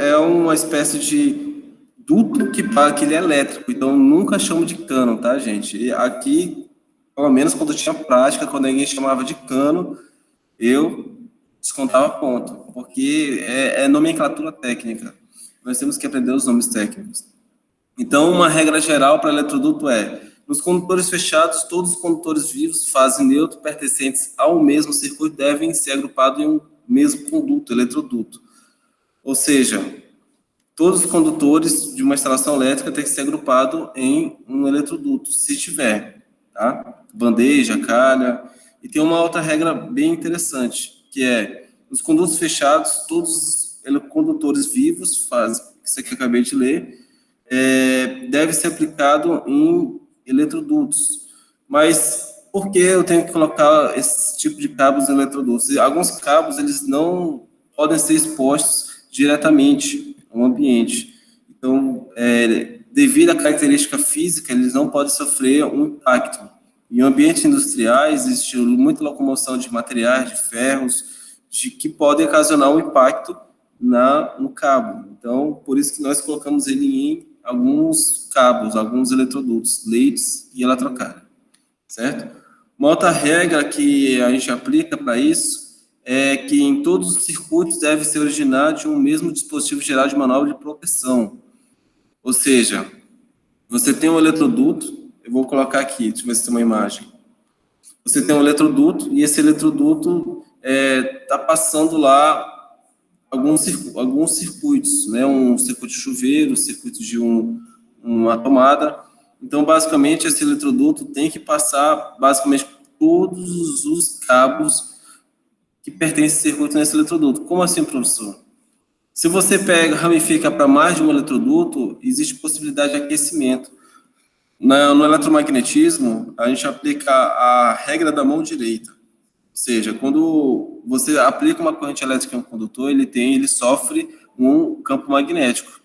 é uma espécie de duto que ele é elétrico, então nunca chamo de cano, tá, gente? E aqui, pelo menos quando eu tinha prática, quando alguém chamava de cano, eu descontava ponto, porque é nomenclatura técnica. Nós temos que aprender os nomes técnicos. Então, uma regra geral para eletroduto é: nos condutores fechados, todos os condutores vivos, fase neutro, pertencentes ao mesmo circuito, devem ser agrupados em um mesmo conduto, eletroduto. Ou seja, todos os condutores de uma instalação elétrica têm que ser agrupados em um eletroduto, se tiver, tá? Bandeja, calha. E tem uma outra regra bem interessante, que é: nos condutos fechados, todos os condutores vivos, isso aqui eu acabei de ler, deve ser aplicado em eletrodutos. Mas por que eu tenho que colocar esse tipo de cabos em eletrodutos? E alguns cabos, eles não podem ser expostos diretamente ao ambiente. Então, devido à característica física, eles não podem sofrer um impacto. Em ambientes industriais, existe muita locomoção de materiais, de ferros, que podem ocasionar um impacto no cabo. Então, por isso que nós colocamos ele em alguns cabos, alguns eletrodutos, leites e eletrocário, certo? Uma outra regra que a gente aplica para isso é que em todos os circuitos deve ser originado de um mesmo dispositivo geral de manobra de proteção. Ou seja, você tem um eletroduto, eu vou colocar aqui, deixa eu ver se tem uma imagem. Você tem um eletroduto e esse eletroduto está passando lá alguns circuitos, né? Um circuito de chuveiro, circuito de uma tomada. Então, basicamente, esse eletroduto tem que passar, basicamente, todos os cabos que pertencem a esse circuito nesse eletroduto. Como assim, professor? Se você ramifica para mais de um eletroduto, existe possibilidade de aquecimento. No eletromagnetismo, a gente aplica a regra da mão direita. Ou seja, quando você aplica uma corrente elétrica em um condutor, ele sofre um campo magnético.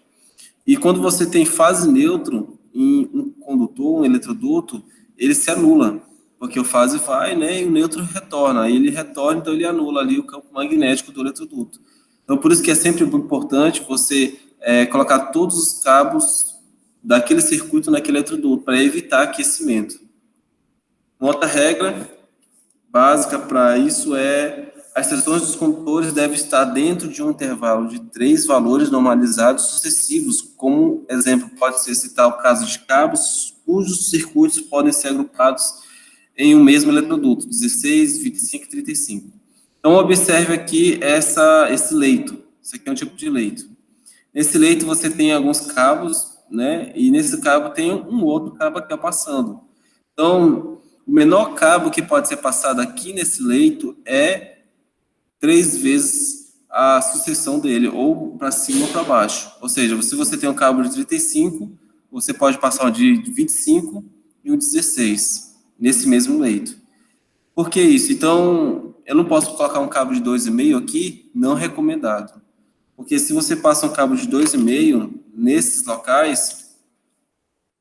E quando você tem fase neutro em um condutor, um eletroduto, ele se anula, porque o fase vai, né, e o neutro retorna. Aí ele retorna, então ele anula ali o campo magnético do eletroduto. Então, por isso que é sempre importante você colocar todos os cabos daquele circuito naquele eletroduto, para evitar aquecimento. Uma outra regra básica para isso as seções dos condutores devem estar dentro de um intervalo de 3 valores normalizados sucessivos, como exemplo pode ser citar o caso de cabos cujos circuitos podem ser agrupados em um mesmo eletroduto, 16, 25 e 35. Então, observe aqui esse leito. Isso aqui é um tipo de leito. Nesse leito você tem alguns cabos, né? E nesse cabo tem um outro cabo aqui passando. Então, o menor cabo que pode ser passado aqui nesse leito é 3 vezes a sucessão dele, ou para cima ou para baixo. Ou seja, se você tem um cabo de 35, você pode passar um de 25 e um 16 nesse mesmo leito. Por que isso? Então, eu não posso colocar um cabo de 2,5 aqui, não recomendado. Porque se você passa um cabo de 2,5 nesses locais,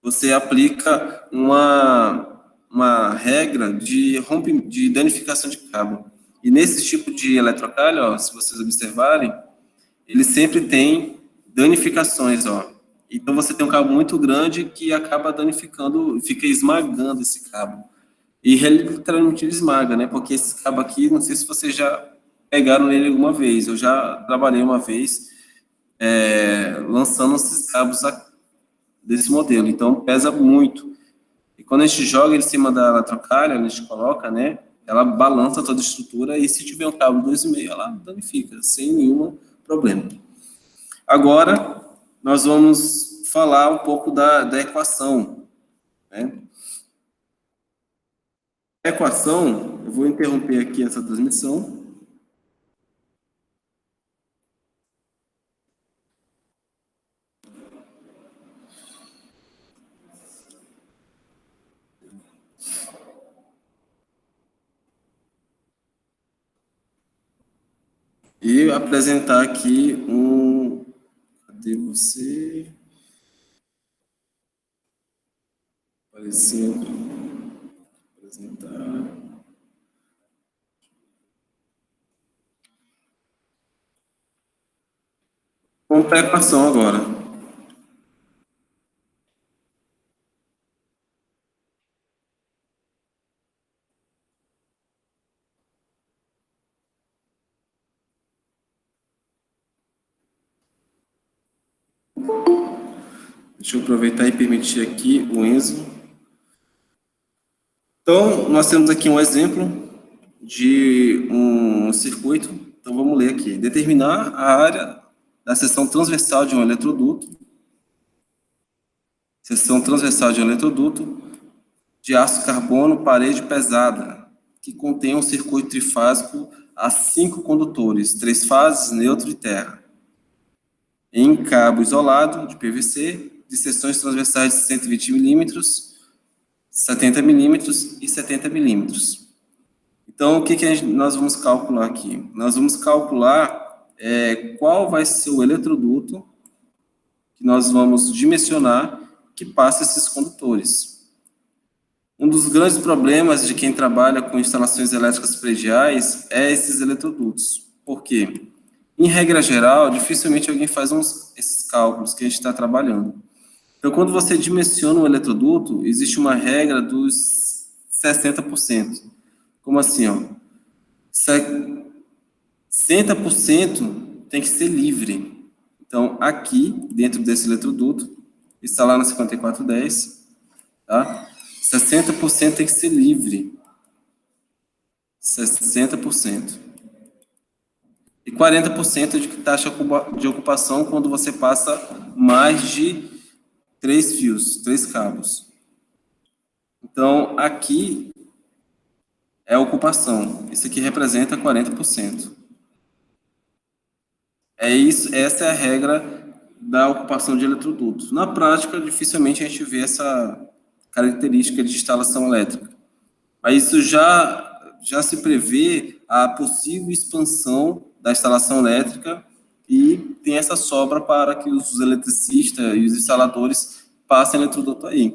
você aplica uma regra de danificação de cabo. E nesse tipo de eletrocalho, ó, se vocês observarem, ele sempre tem danificações, ó. Então você tem um cabo muito grande que acaba danificando, fica esmagando esse cabo. E ele literalmente esmaga, né? Porque esse cabo aqui, não sei se vocês já pegaram nele alguma vez. Eu já trabalhei uma vez lançando esses cabos desse modelo. Então pesa muito. E quando a gente joga ele em cima da eletrocalha, a gente coloca, né? Ela balança toda a estrutura e se tiver um cabo 2,5, ela danifica, sem nenhum problema. Agora, nós vamos falar um pouco da equação, né? A equação, eu vou interromper aqui essa transmissão. E apresentar aqui cadê você? Aparecendo. Apresentar. Vamos para a equação agora. Deixa eu aproveitar e permitir aqui o Enzo. Então, nós temos aqui um exemplo de um circuito. Então, vamos ler aqui. Determinar a área da seção transversal de um eletroduto. Seção transversal de um eletroduto de aço carbono, parede pesada, que contém um circuito trifásico a 5 condutores, 3 fases, neutro e terra, em cabo isolado de PVC, de seções transversais de 120 milímetros, 70 milímetros e 70 milímetros. Então, o que nós vamos calcular aqui? Nós vamos calcular qual vai ser o eletroduto que nós vamos dimensionar que passa esses condutores. Um dos grandes problemas de quem trabalha com instalações elétricas prediais é esses eletrodutos. Por quê? Em regra geral, dificilmente alguém faz esses cálculos que a gente está trabalhando. Então, quando você dimensiona um eletroduto, existe uma regra dos 60%. Como assim? Ó? 60% tem que ser livre. Então, aqui, dentro desse eletroduto, está lá no 5410, tá? 60% tem que ser livre. 60%. E 40% de taxa de ocupação quando você passa mais de 3 fios, 3 cabos. Então, aqui é a ocupação. Isso aqui representa 40%. Essa é a regra da ocupação de eletrodutos. Na prática, dificilmente a gente vê essa característica de instalação elétrica. Mas isso já se prevê a possível expansão da instalação elétrica e tem essa sobra para que os eletricistas e os instaladores passem eletroduto aí.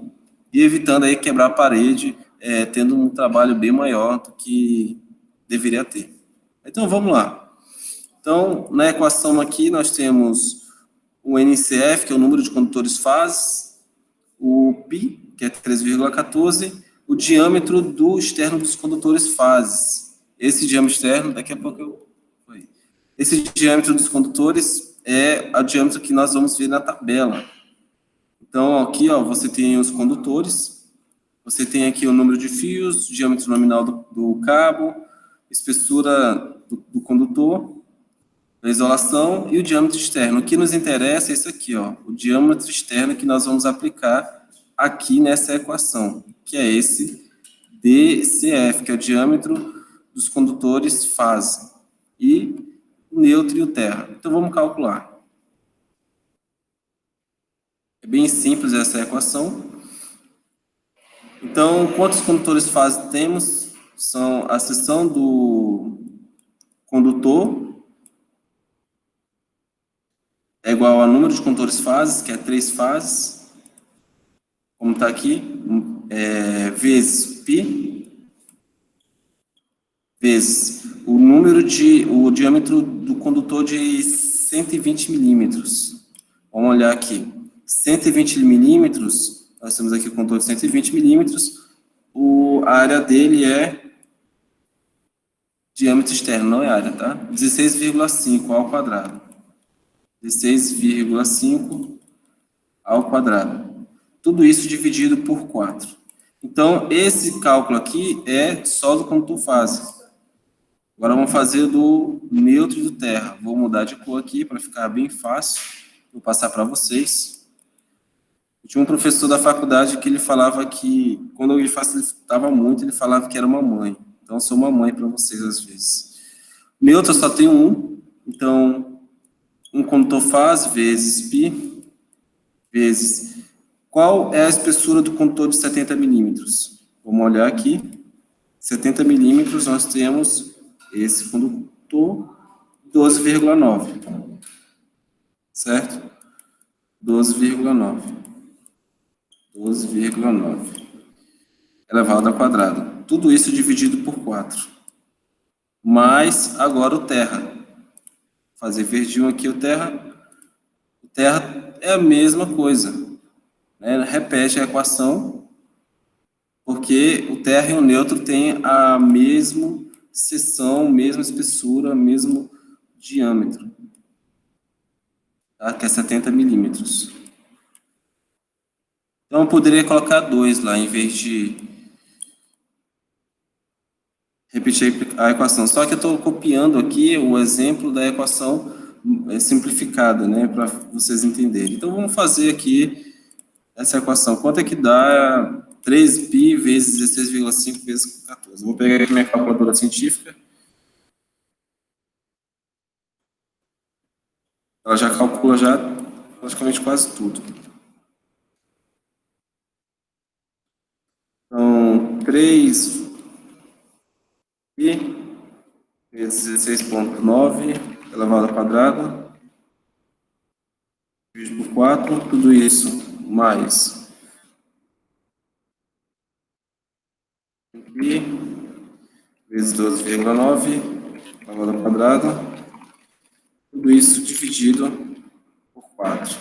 E evitando aí quebrar a parede, tendo um trabalho bem maior do que deveria ter. Então, vamos lá. Então, na equação aqui, nós temos o NCF, que é o número de condutores fases, o π, que é 3,14, o diâmetro do externo dos condutores fases. Esse diâmetro externo, daqui a pouco eu... Esse diâmetro dos condutores é o diâmetro que nós vamos ver na tabela. Então, aqui, ó, você tem os condutores, você tem aqui o número de fios, o diâmetro nominal do cabo, espessura do condutor, a isolação e o diâmetro externo. O que nos interessa é isso aqui, ó, o diâmetro externo que nós vamos aplicar aqui nessa equação, que é esse DCF, que é o diâmetro dos condutores fase, e o neutro e o terra. Então, vamos calcular. É bem simples essa equação. Então, quantos condutores fase temos? São a seção do condutor é igual ao número de condutores fases, que é 3 fases, como está aqui, vezes π, vezes o diâmetro do condutor de 120 milímetros. Vamos olhar aqui. 120 milímetros, nós temos aqui o condutor de 120 milímetros, a área dele é diâmetro externo, não é área, tá? 16,5 ao quadrado. 16,5 ao quadrado. Tudo isso dividido por 4. Então, esse cálculo aqui é só do condutor fase. Agora, vamos fazer do neutro e do terra. Vou mudar de cor aqui para ficar bem fácil. Vou passar para vocês. Eu tinha um professor da faculdade que ele falava que, quando ele facilitava muito, ele falava que era uma mãe. Então, eu sou uma mãe para vocês, às vezes. Neutro só tem um. Então, um condutor fase vezes π, vezes... Qual é a espessura do condutor de 70 milímetros? Vamos olhar aqui. 70 milímetros, nós temos esse condutor, 12,9. Certo? 12,9. 12,9. Elevado ao quadrado. Tudo isso dividido por 4. Mais agora o terra. Fazer verdinho aqui o terra. terra é a mesma coisa, né? Repete a equação, porque o terra e o neutro têm a mesma seção, mesma espessura, mesmo diâmetro, tá? Que é 70 milímetros. Então, eu poderia colocar 2 lá, em vez de repetir a equação. Só que eu estou copiando aqui o exemplo da equação simplificada, né, para vocês entenderem. Então, vamos fazer aqui essa equação. Quanto é que dá 3π vezes 16,5 vezes 14? Vou pegar aqui minha calculadora científica. Ela já calcula já praticamente quase tudo. Então, 3π vezes 16,9 elevado ao quadrado, dividido por 4, tudo isso mais π vezes 12,9 elevado ao quadrado, tudo isso dividido por 4,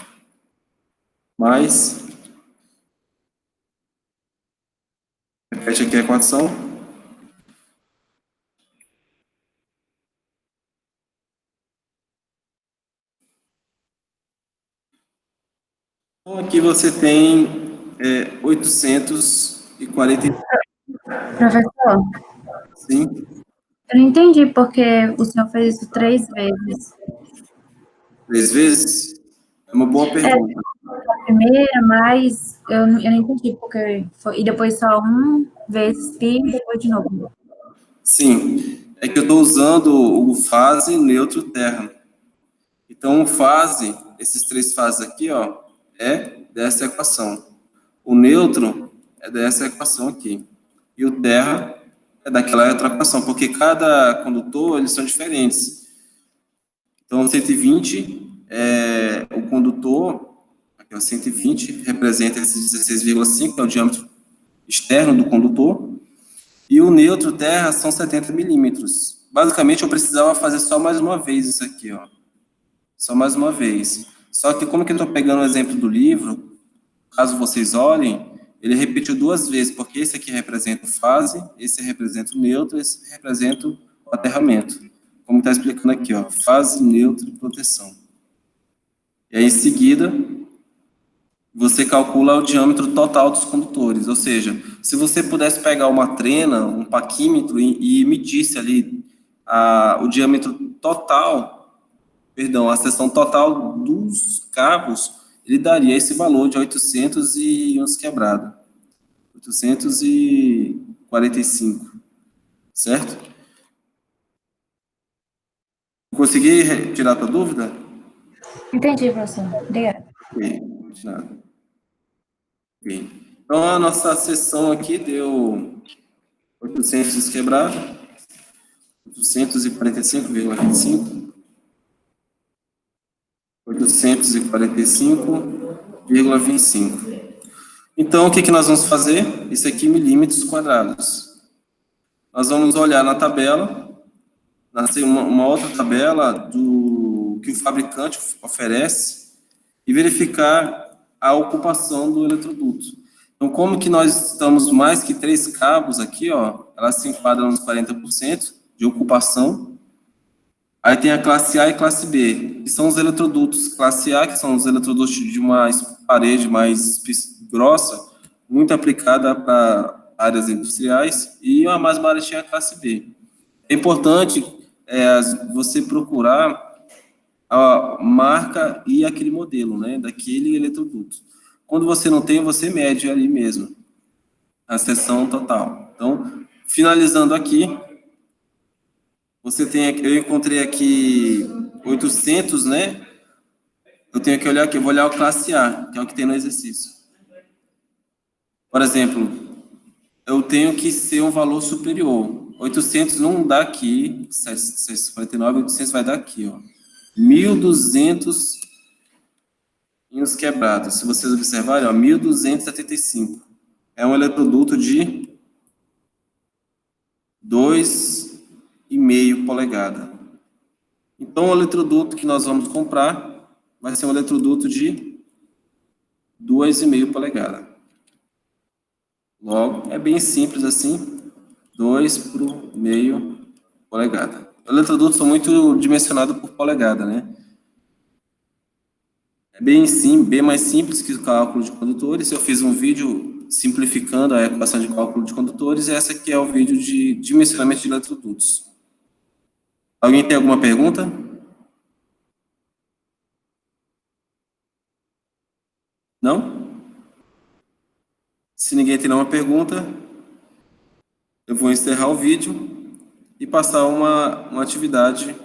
mais, repete aqui a equação, então aqui você tem 845. Professor, Sim, eu não entendi porque o senhor fez isso 3 vezes. 3 vezes? É uma boa pergunta. A primeira, mas eu não entendi porque foi. E depois só 1 vezes π e depois de novo. Sim, é que eu estou usando o fase, neutro, terra. Então, o fase, esses 3 fases aqui, ó, é dessa equação. O neutro é dessa equação aqui. E o terra é daquela outra equação, porque cada condutor, eles são diferentes. Então, 120 é o condutor, aqui é o 120, representa esses 16,5, que é o diâmetro externo do condutor, e o neutro terra são 70 milímetros. Basicamente, eu precisava fazer só mais uma vez isso aqui, ó. Só mais uma vez. Só que como que eu estou pegando o exemplo do livro, caso vocês olhem, ele repetiu 2 vezes, porque esse aqui representa fase, esse representa o neutro, esse representa o aterramento. Como está explicando aqui, ó, fase, neutro e proteção. E aí, em seguida, você calcula o diâmetro total dos condutores, ou seja, se você pudesse pegar uma trena, um paquímetro e medisse ali o diâmetro total, perdão, a seção total dos cabos, ele daria esse valor de 800 e uns quebrado, 845, certo? Consegui tirar a tua dúvida? Entendi, professor. Obrigada. Ok, de nada. Ok. Então, a nossa seção aqui deu 800 quebrado, 845,25, 845,25. Então, o que nós vamos fazer? Isso aqui em milímetros quadrados. Nós vamos olhar na tabela, uma outra tabela do que o fabricante oferece e verificar a ocupação do eletroduto. Então, como que nós estamos mais que 3 cabos aqui, ó, elas se enquadram nos 40% de ocupação. Aí tem a classe A e classe B, que são os eletrodutos. Classe A, que são os eletrodutos de uma parede mais grossa, muito aplicada para áreas industriais, e a mais baratinha é a classe B. É importante você procurar a marca e aquele modelo, né, daquele eletroduto. Quando você não tem, você mede ali mesmo a seção total. Então, finalizando aqui, eu encontrei aqui 800, né? Eu tenho que olhar aqui, eu vou olhar o classe A, que é o que tem no exercício. Por exemplo, eu tenho que ser um valor superior. 800 não dá aqui, 749, 800 vai dar aqui, ó. 1.200 e uns quebrados. Se vocês observarem, ó, 1.275. É um eletroduto de 2,5 polegada. Então, o eletroduto que nós vamos comprar vai ser um eletroduto de 2,5 polegadas. Logo, é bem simples assim, 2/meio polegada. Eletrodutos são muito dimensionados por polegada, né? É bem mais simples que o cálculo de condutores. Eu fiz um vídeo simplificando a equação de cálculo de condutores, e essa aqui é o vídeo de dimensionamento de eletrodutos. Alguém tem alguma pergunta? Não? Se ninguém tem nenhuma pergunta, eu vou encerrar o vídeo e passar uma atividade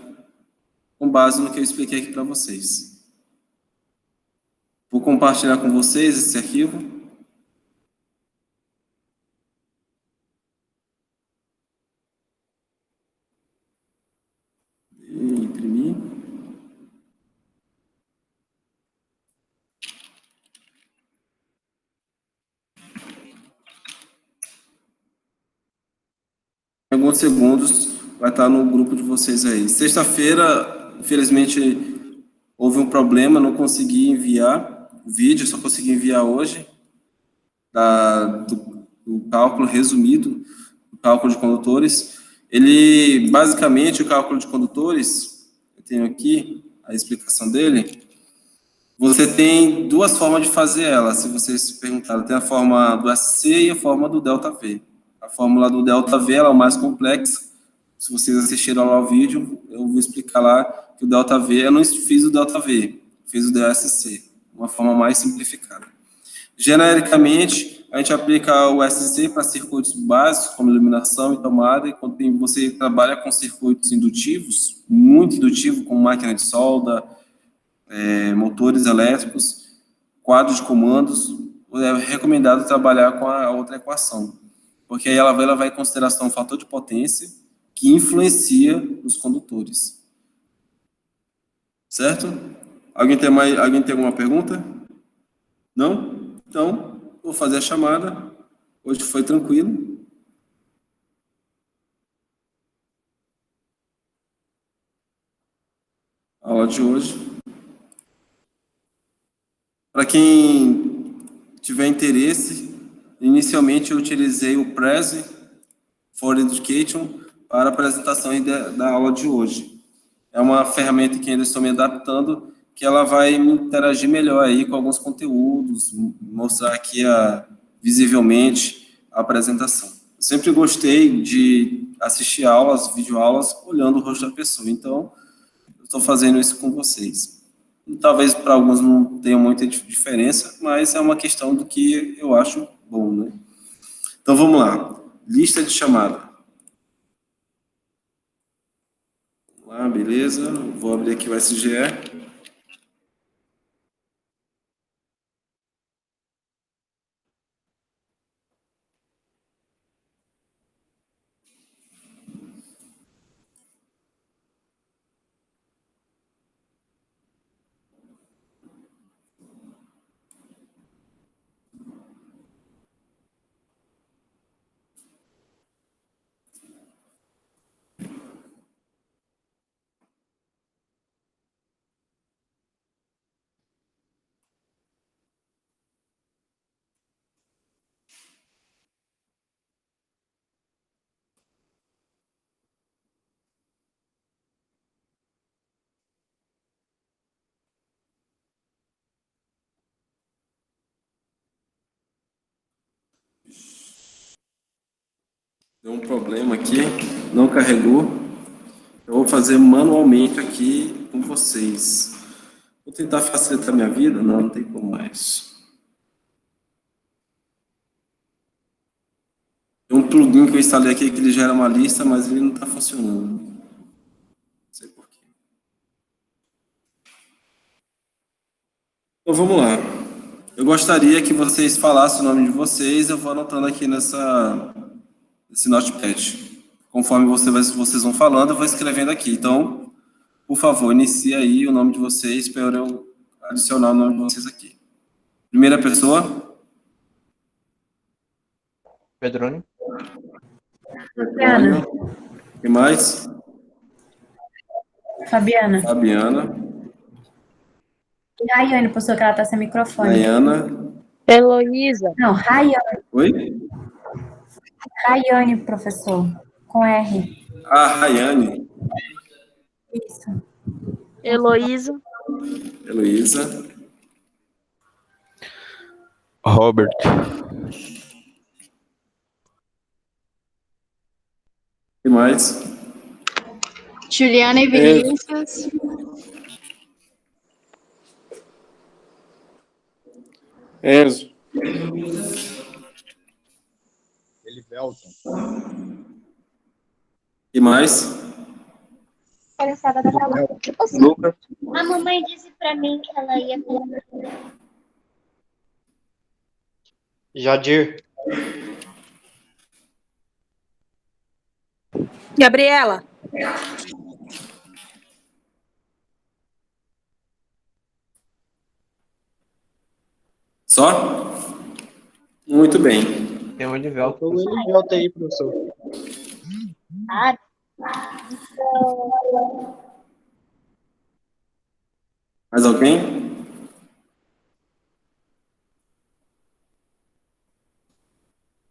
com base no que eu expliquei aqui para vocês. Vou compartilhar com vocês esse arquivo. E imprimir. Em alguns segundos vai estar no grupo de vocês aí. Sexta-feira, infelizmente, houve um problema, não consegui enviar o vídeo, só consegui enviar hoje, do cálculo resumido, do cálculo de condutores. Ele, basicamente, o cálculo de condutores, eu tenho aqui a explicação dele. Você tem duas formas de fazer ela, se vocês se perguntaram. Tem a forma do SC e a forma do ΔV. A fórmula do ΔV ela é o mais complexa. Se vocês assistiram lá ao vídeo, eu vou explicar lá que o ΔV, eu não fiz o ΔV, fiz o DSC, uma forma mais simplificada. Genericamente, a gente aplica o SC para circuitos básicos, como iluminação e tomada, e quando você trabalha com circuitos indutivos, muito indutivo, como máquina de solda, motores elétricos, quadros de comandos, é recomendado trabalhar com a outra equação, porque aí ela vai levar em consideração o fator de potência que influencia os condutores. Certo? Alguém tem alguma pergunta? Não? Então, vou fazer a chamada. Hoje foi tranquilo. A aula de hoje. Para quem tiver interesse, inicialmente eu utilizei o Prezi for Education para a apresentação da aula de hoje. É uma ferramenta que ainda estou me adaptando, que ela vai me interagir melhor aí com alguns conteúdos, mostrar aqui visivelmente a apresentação. Eu sempre gostei de assistir aulas, videoaulas, olhando o rosto da pessoa, então eu estou fazendo isso com vocês. Talvez para alguns não tenha muita diferença, mas é uma questão do que eu acho bom, né? Então vamos lá. Lista de chamada. Vamos lá, beleza. Vou abrir aqui o SGE. Deu um problema aqui, não carregou. Eu vou fazer manualmente aqui com vocês. Vou tentar facilitar minha vida? Não, não tem como mais. Tem um plugin que eu instalei aqui que ele gera uma lista, mas ele não está funcionando. Não sei porquê. Então vamos lá. Eu gostaria que vocês falassem o nome de vocês, eu vou anotando aqui nesse notepad. Conforme vocês vão falando, eu vou escrevendo aqui. Então, por favor, inicie aí o nome de vocês para eu adicionar o nome de vocês aqui. Primeira pessoa. Pedrônio. Fabiana. Quem mais? Fabiana. Fabiana. E Rayane, professor, que ela tá sem microfone. Nayana. Heloísa. Não, Rayane. Oi? Rayane, professor, com R. Rayane. Isso. Heloísa. Heloísa. Robert. E mais? Juliana e Vinícius. Enzo. Elivelton. E mais? Era sábado da aula. Lucas. A mamãe disse pra mim que ela ia colocar. Jadir. Gabriela. Só? Muito bem. Tem um Elivelton. O Elivelton aí, professor. Ah, Mais alguém?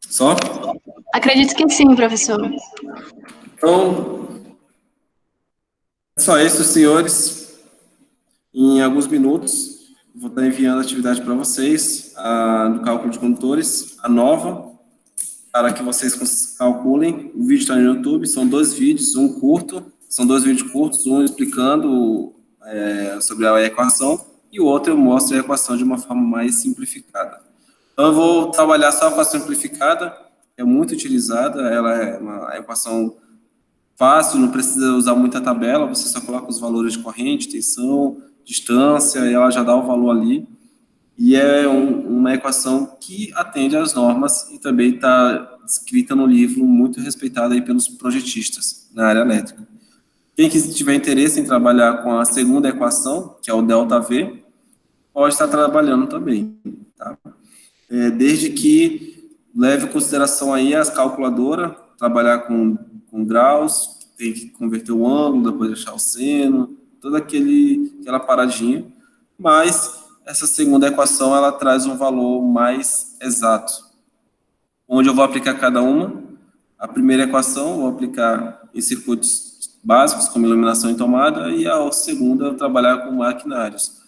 Só? Acredito que sim, professor. Então, é só isso, senhores. Em alguns minutos, vou estar enviando a atividade para vocês, do cálculo de condutores, a nova, para que vocês calculem. O vídeo está no YouTube, são 2 vídeos, são 2 vídeos curtos, um explicando sobre a equação, e o outro eu mostro a equação de uma forma mais simplificada. Então, eu vou trabalhar só a equação simplificada, é muito utilizada, ela é uma equação fácil, não precisa usar muita tabela, você só coloca os valores de corrente, tensão, distância, e ela já dá o valor ali. E é uma equação que atende às normas e também está escrita no livro, muito respeitada aí pelos projetistas na área elétrica. Quem tiver interesse em trabalhar com a segunda equação, que é o ΔV, pode estar trabalhando também, tá? Desde que leve em consideração aí as calculadoras, trabalhar com graus, tem que converter o ângulo, depois deixar o seno, toda aquela paradinha, mas essa segunda equação, ela traz um valor mais exato, onde eu vou aplicar cada uma. A primeira equação eu vou aplicar em circuitos básicos, como iluminação e tomada, e a segunda eu trabalhar com maquinários.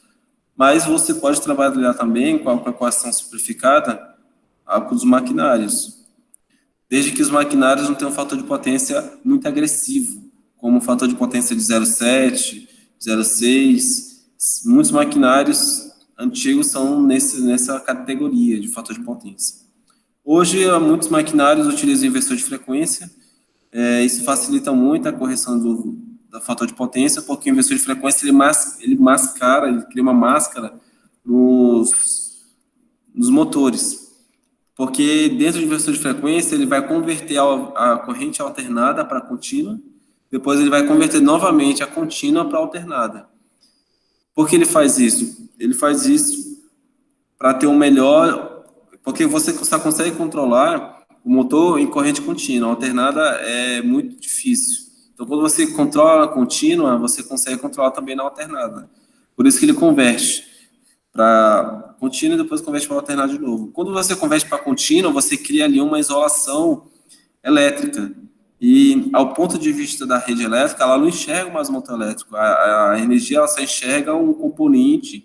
Mas você pode trabalhar também com a equação simplificada com os maquinários, desde que os maquinários não tenham um fator de potência muito agressivo, como o fator de potência de 0,7, 0,6. Muitos maquinários antigos são nessa categoria de fator de potência. Hoje, muitos maquinários utilizam inversor de frequência, isso facilita muito a correção do fator de potência, porque o inversor de frequência ele mascara, ele cria uma máscara nos motores. Porque dentro do inversor de frequência, ele vai converter a corrente alternada para contínua, depois ele vai converter novamente a contínua para alternada. Por que ele faz isso? Ele faz isso para ter um melhor... Porque você só consegue controlar o motor em corrente contínua. A alternada é muito difícil. Então, quando você controla a contínua, você consegue controlar também na alternada. Por isso que ele converte para contínua e depois converte para alternada de novo. Quando você converte para contínua, você cria ali uma isolação elétrica. E, ao ponto de vista da rede elétrica, ela não enxerga mais o motor elétrico. A energia, ela só enxerga um componente,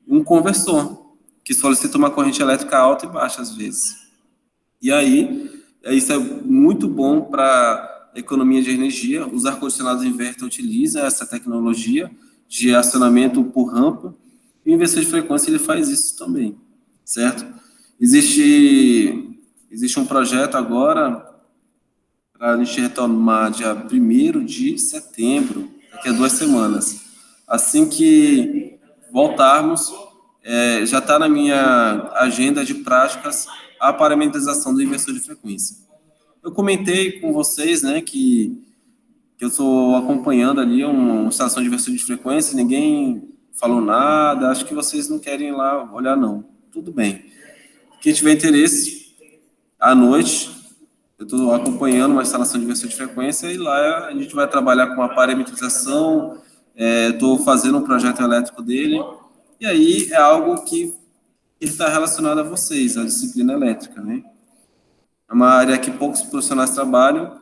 um conversor, que solicita uma corrente elétrica alta e baixa, às vezes. E aí, isso é muito bom para economia de energia. Os ar-condicionados inverter utilizam essa tecnologia de acionamento por rampa, e o inversor de frequência ele faz isso também, certo? Existe um projeto agora para a gente retomar dia 1º de setembro, daqui a 2 semanas. Assim que voltarmos, já está na minha agenda de práticas a parametrização do inversor de frequência. Eu comentei com vocês, né, que eu estou acompanhando ali uma instalação de inversor de frequência, ninguém falou nada, acho que vocês não querem ir lá olhar, não. Tudo bem. Quem tiver interesse, à noite, eu estou acompanhando uma instalação de inversor de frequência e lá a gente vai trabalhar com a parametrização, estou fazendo um projeto elétrico dele, E aí é algo que está relacionado a vocês, a disciplina elétrica, né? É uma área que poucos profissionais trabalham,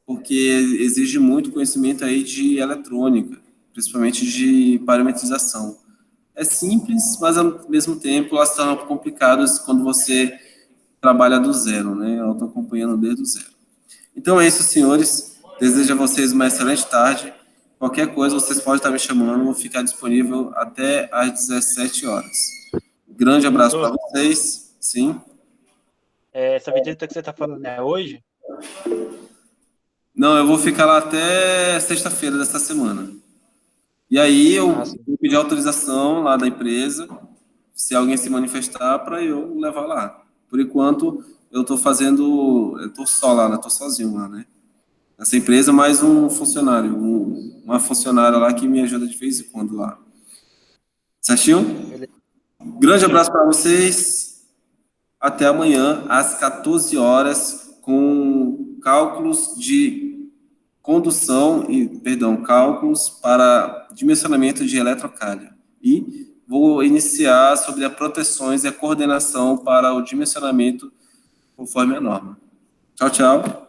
porque exige muito conhecimento aí de eletrônica, principalmente de parametrização. É simples, mas ao mesmo tempo elas estão complicadas quando você trabalha do zero, né? Eu estou acompanhando desde o zero. Então é isso, senhores. Desejo a vocês uma excelente tarde. Qualquer coisa, vocês podem estar me chamando. Vou ficar disponível até às 17 horas. Grande abraço para vocês. Sim. Essa visita que você está falando é hoje? Não, eu vou ficar lá até sexta-feira dessa semana. E aí eu vou pedir autorização lá da empresa, se alguém se manifestar, para eu levar lá. Por enquanto, eu estou só lá, né? Estou sozinho lá, né? Essa empresa, mais um funcionário, uma funcionária lá que me ajuda de vez em quando lá. Certinho? Grande abraço para vocês. Até amanhã, às 14 horas, com cálculos para dimensionamento de eletrocalha. E vou iniciar sobre as proteções e a coordenação para o dimensionamento conforme a norma. Tchau, tchau.